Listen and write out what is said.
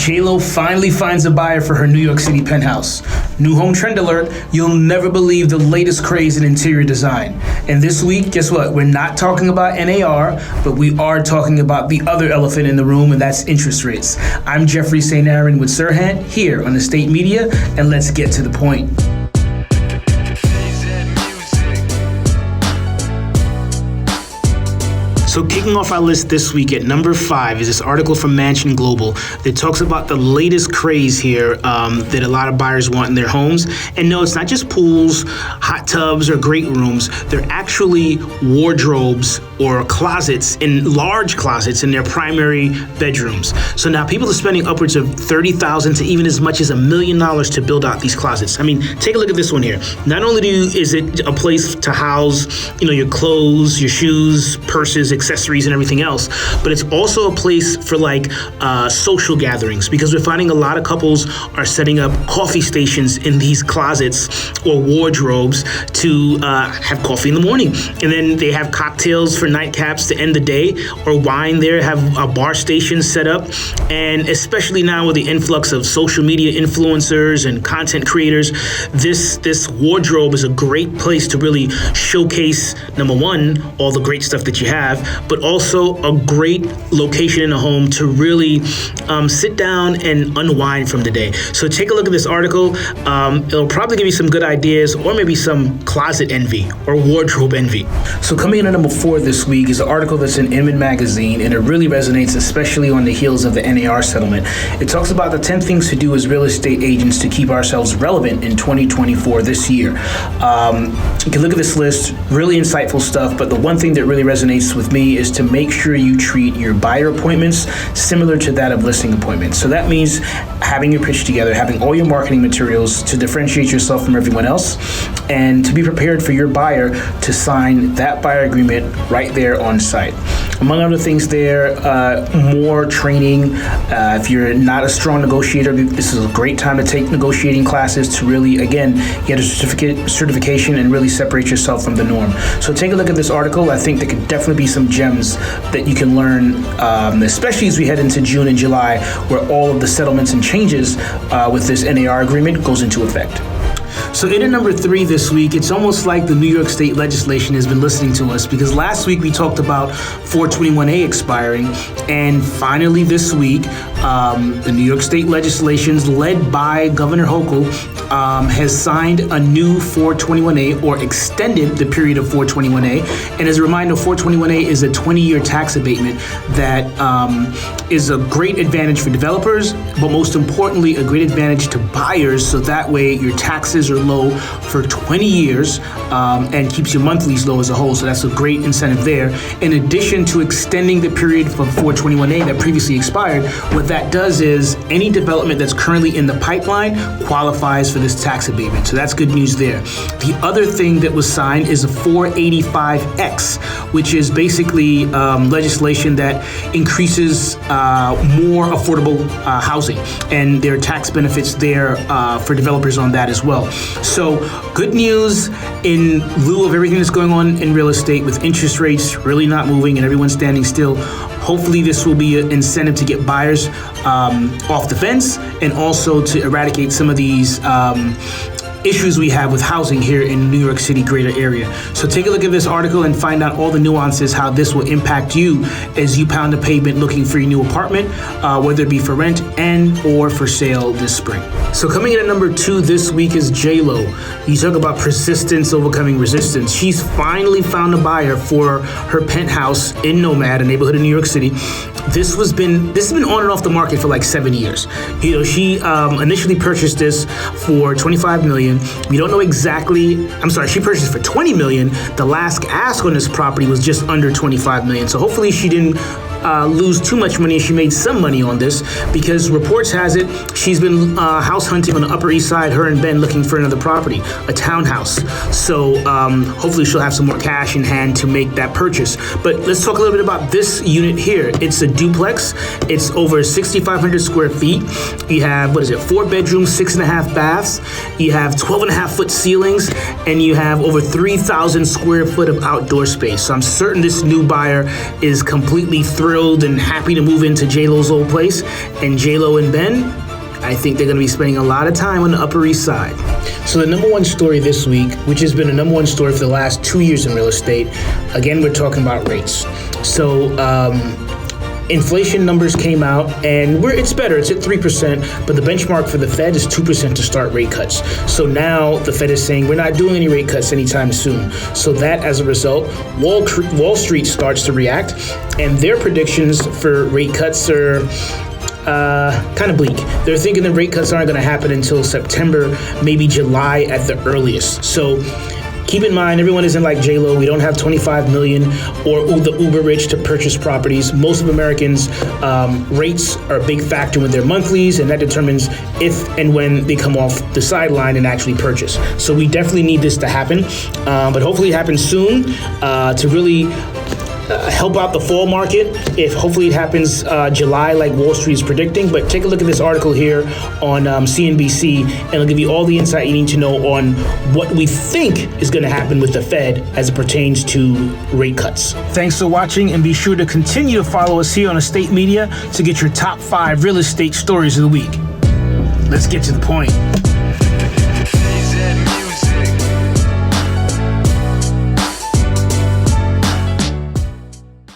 J-Lo finally finds a buyer for her New York City penthouse. New home trend alert, you'll never believe the latest craze in interior design. And this week, guess what? We're not talking about NAR, but we are talking about the other elephant in the room, and that's interest rates. I'm Jeffrey St. Aaron with Serhant here on the State Media, and let's get to the point. So kicking off our list this week at number 5 is this article from Mansion Global that talks about the latest craze here that a lot of buyers want in their homes. And no, it's not just pools, hot tubs, or great rooms. They're actually wardrobes or closets, in large closets in their primary bedrooms. So now people are spending upwards of $30,000 to even as much as $1 million to build out these closets. I mean, take a look at this one here. Not only is it a place to house, your clothes, your shoes, purses, accessories, and everything else, but it's also a place for social gatherings, because we're finding a lot of couples are setting up coffee stations in these closets or wardrobes to have coffee in the morning, and then they have cocktails for nightcaps to end the day, or wine there, have a bar station set up. And especially now with the influx of social media influencers and content creators, this wardrobe is a great place to really showcase, number one, all the great stuff that you have, but also a great location in a home to really sit down and unwind from the day. So take a look at this article. It'll probably give you some good ideas, or maybe some closet envy or wardrobe envy. So coming in at number 4 this week is an article that's in Inman magazine, and it really resonates, especially on the heels of the NAR settlement. It talks about the 10 things to do as real estate agents to keep ourselves relevant in 2024 this year. You can look at this list, really insightful stuff, but the one thing that really resonates with me is to make sure you treat your buyer appointments similar to that of listing appointments. So that means having your pitch together, having all your marketing materials to differentiate yourself from everyone else, and to be prepared for your buyer to sign that buyer agreement right there on site. Among other things there, more training. If you're not a strong negotiator, this is a great time to take negotiating classes to really, again, get a certification and really separate yourself from the norm. So take a look at this article. I think there could definitely be some gems that you can learn, especially as we head into June and July, where all of the settlements and changes with this NAR agreement goes into effect. So in at number 3 this week, it's almost like the New York State legislation has been listening to us, because last week we talked about 421A expiring, and finally this week, the New York State legislation led by Governor Hochul has signed a new 421A, or extended the period of 421A. And as a reminder, 421A is a 20-year tax abatement that is a great advantage for developers, but most importantly, a great advantage to buyers, so that way your taxes are low for 20 years and keeps your monthlies low as a whole. So that's a great incentive there. In addition to extending the period for 421A that previously expired, what that does is any development that's currently in the pipeline qualifies for this tax abatement. So that's good news there. The other thing that was signed is a 485X, which is basically legislation that increases more affordable housing, and there are tax benefits there for developers on that as well. So good news in lieu of everything that's going on in real estate, with interest rates really not moving and everyone standing still. Hopefully this will be an incentive to get buyers off the fence, and also to eradicate some of these issues we have with housing here in New York City greater area. So take a look at this article and find out all the nuances, how this will impact you as you pound the pavement looking for your new apartment, whether it be for rent and or for sale this spring. So coming in at number 2 this week is J-Lo. You talk about persistence overcoming resistance. She's finally found a buyer for her penthouse in Nomad, a neighborhood in New York City. This has been on and off the market for like 7 years. She initially purchased this for $25 million. We don't know exactly. She purchased for $20 million. The last ask on this property was just under $25 million. So hopefully she didn't lose too much money. She made some money on this, because reports has it she's been house hunting on the Upper East Side, her and Ben, looking for another property, a townhouse. So hopefully she'll have some more cash in hand to make that purchase. But let's talk a little bit about this unit here. It's a duplex. It's over 6,500 square feet. You have, 4 bedrooms, 6.5 baths. You have 12.5 foot ceilings, and you have over 3,000 square foot of outdoor space. So I'm certain this new buyer is completely thrilled thrilled and happy to move into J-Lo's old place. And J-Lo and Ben, I think they're going to be spending a lot of time on the Upper East Side. So the number one story this week, which has been a number one story for the last 2 years in real estate, again, we're talking about rates. So inflation numbers came out, and it's better. It's at 3%, but the benchmark for the Fed is 2% to start rate cuts. So now the Fed is saying we're not doing any rate cuts anytime soon. So that, as a result, Wall Street starts to react, and their predictions for rate cuts are kind of bleak. They're thinking the rate cuts aren't going to happen until September, maybe July at the earliest. So keep in mind, everyone isn't like J-Lo. We don't have 25 million or the uber rich to purchase properties. Most of Americans' rates are a big factor with their monthlies, and that determines if and when they come off the sideline and actually purchase. So we definitely need this to happen, but hopefully it happens soon to really help out the fall market. If hopefully it happens July like Wall Street is predicting. But take a look at this article here on CNBC, and it'll give you all the insight you need to know on what we think is going to happen with the Fed as it pertains to rate cuts. Thanks for watching, and be sure to continue to follow us here on Estate Media to get your top 5 real estate stories of the week. Let's get to the point.